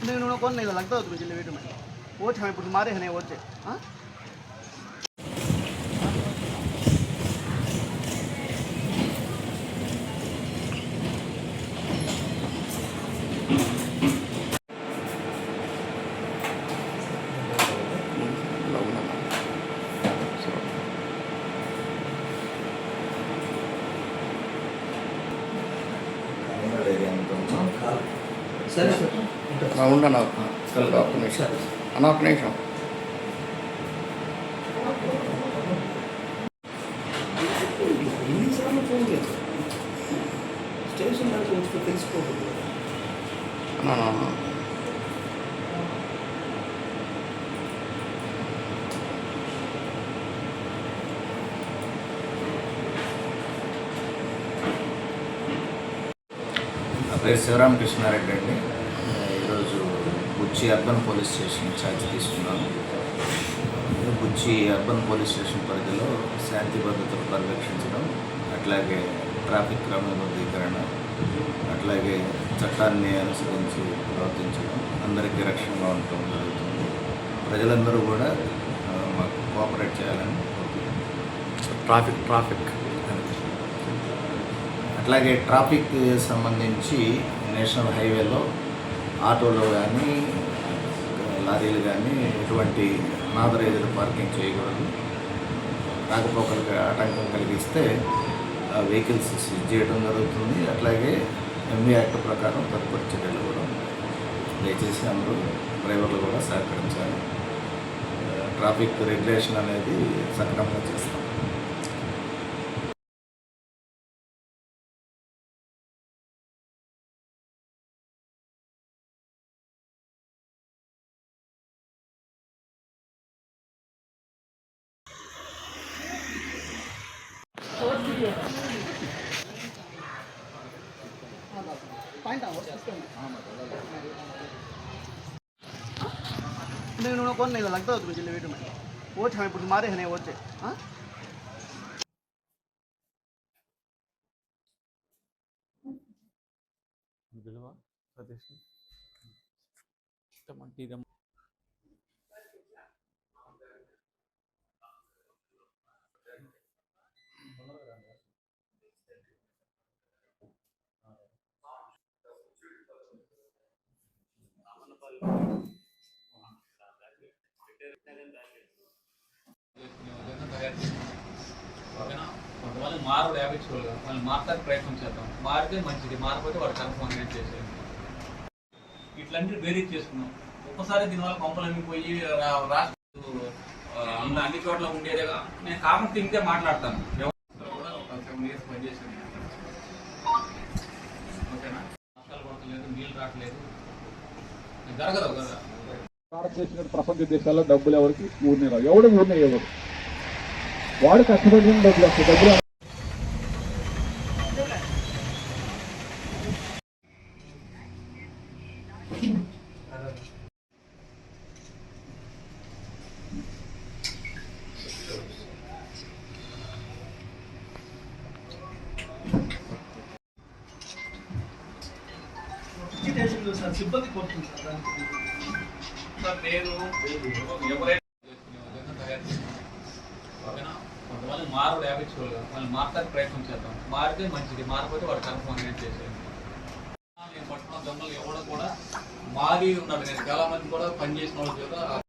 नहीं कौन नहीं लगता हो तुम्हें वेट में वो हमें कुछ मारे हैं वो हाँ ఉండను ఒక్క నిమిషం అన్న ఒక్క నిమిషం స్టేషన్ తెలిసిపోతుంది పేరు శివరామకృష్ణారెడ్డి అండి. ఈరోజు బుచ్చి అర్బన్ పోలీస్ స్టేషన్ ఛార్జ్ తీసుకున్నాను. బుచ్చి అర్బన్ పోలీస్ స్టేషన్ పరిధిలో శాంతి భద్రతలు పర్యవేక్షించడం, అట్లాగే ట్రాఫిక్ క్రమబద్ధీకరణ, అట్లాగే చట్టాన్ని అనుసరించి ప్రవర్తించడం, అందరికీ రక్షణగా ఉండటం జరుగుతుంది. ప్రజలందరూ కూడా మాకు కోఆపరేట్ చేయాలని ట్రాఫిక్ అట్లాగే ట్రాఫిక్ సంబంధించి నేషనల్ హైవేలో ఆటోలు కానీ లారీలు కానీ ఎటువంటి అనాథరైజ్డ్ పార్కింగ్ చేయకూడదు. రాకపోకలకు ఆటంకం కలిగిస్తే వెహికల్స్ సీజ్ చేయడం జరుగుతుంది. అట్లాగే ఎంవీ యాక్ట్ ప్రకారం తదుపరి చర్యలు కూడా దయచేసి అందరూ డ్రైవర్లు కూడా సహకరించాలి. ట్రాఫిక్ రెగ్యులేషన్ అనేది సక్రమంగా చేస్తాం. नहीं कौन नहीं लगता हो तुम्हें वेट में वो हमें कुछ मारे हैं वो हाँ కొంతమంది మారు యాభైగా వాళ్ళు మారడానికి ప్రయత్నం చేద్దాం. మారితే మంచిది, మారిపోతే వాడు కన్ఫర్మ్ అనేది చేసేది. ఇట్లాంటివి వేరీ చేసుకున్నాం. ఒక్కసారి దీనివల్ల కొంపలన్నీ పోయి రాష్ట్ర అన్ని చోట్ల ఉండేదిగా నేను కామన్ థింగ్కే మాట్లాడతాను. కూడా ఒక 7 years పనిచేసింది. ఓకేనా, వర్షాలు పడతలేదు, నీళ్ళు రావట్లేదు, జరగదు కదా. భారతదేశం ప్రపంచ దేశాల్లో డబ్బులు ఎవరికి ఊరినే రావు. ఎవడు ఊరినే ఎవరు వాడు కష్టపడిన డబ్బులు వస్తాయి. డబ్బులు సిబ్బంది కోరుతుంది సార్. నేను ఎవరైనా కొంతమంది మారు యాభైగా వాళ్ళు మారడానికి ప్రయత్నం చేద్దాం. మారితే మంచిది, మారిపోతే వాడు కన్ఫర్మ్ అనేది చేసేది. నేను పట్టుకున్న దొంగలు ఎవడో కూడా మారి ఉన్నాడు. నేను చాలా మంది కూడా పనిచేసిన వాళ్ళ చేత